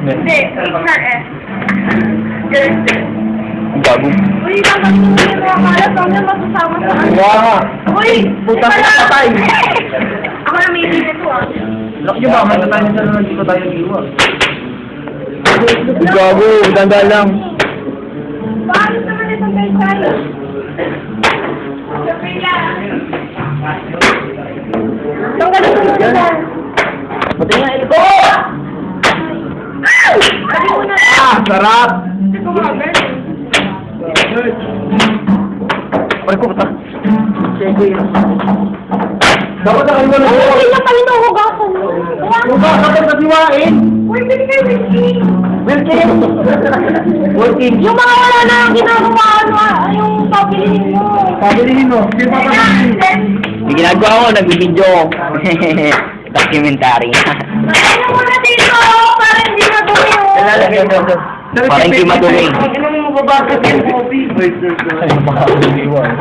Hindi, HR eh. Girls eh. Gago. Uy, dapat mo yung mga kalat, huwag na masasama sa ano. Kaya nga. Uy! Puta ka patay. Ako na may hindi nito ah. Lock nyo ba? Matatay na sila nandito tayo giwa. Gago, danda lang. Paano naman itong guys tayo? Kapila! Itong ganun mo na. Pati nga ito! Sabi ko na. Sarap! Hindi ko mga Pare ko, puta. Dapat na kayo na. Hindi na pala nahugasan mo. Hugasan ka kasiwain! Uy, pwede kayo Wilkie. Wilkin! Wilkin! Yung mga wala na ang ginagawa, yung pabilihin mo. Pabilihin mo. Sino pa pabilihin? Yung ginagawa ko, nag-video. Documentary. Ano mo na dito, para hindi na dumi oh. Para hindi madumi. Ano mo mababagkat yung coffee? Ay, baka umiwan.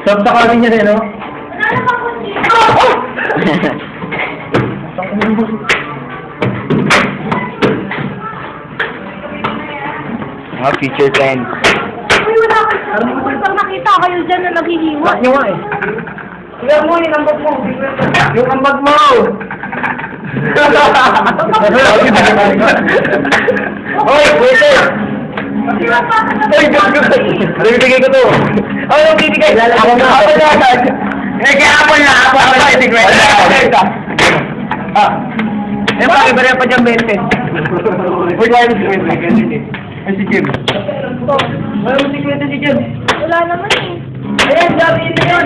Sab sa kanin niya rin, no? Ano ba kung dito? Mga future trends. Uy, wala kayo. Pag nakita kayo dyan na naghihiwa. Bakit nyo nga eh? Tingnan mo yung ambag mo. Yung ambag mo! Hoy, waiter! Hoy, bibigay ko to. Ano yung bibigay? Ako na. Ako na. Eh, kaya ako na. Ako na. Ah. Eh, bakit ba rin pa dyan 20? Uy, kaya mo si 20. Ay, si Jim. Wala mo si 20 si Jim. Wala naman eh. Ayan, dami ito yun.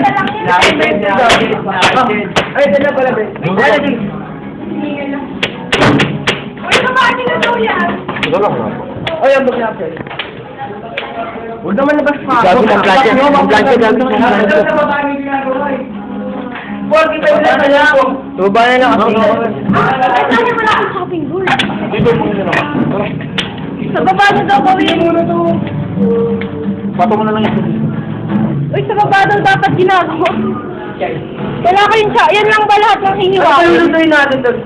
Ay, dala pala, Ben. Dala, Jim. Uy, kapag na daw yan. Ito lang na. Ay, ang mag-lapel. Huwag naman labas pa. Sabi ng plancha. Ang plancha dami. Huwag kita yung nasa niya ako. Tuba na lang kasi. Ano wala akong shopping doon. Dito mo nila. Sa baba na daw gawin. Pato mo na lang ito. Uy, sa baba daw dapat ginagawa. Wala kayong yan lang ba lahat ng hiniwa? Ano yung lutuin natin doon?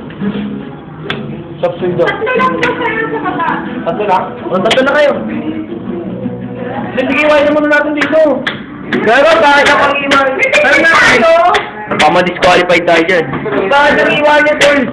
Sapsoy doon. Tatlo lang daw kayo sa baba. Tatlo lang? O, tatlo na kayo. Sige, iwain na muna natin dito. Pero bakit ka pang iwan? Ano na kayo? Pama-disqualified tayo dyan. Bakit ang iwan niya, Tol?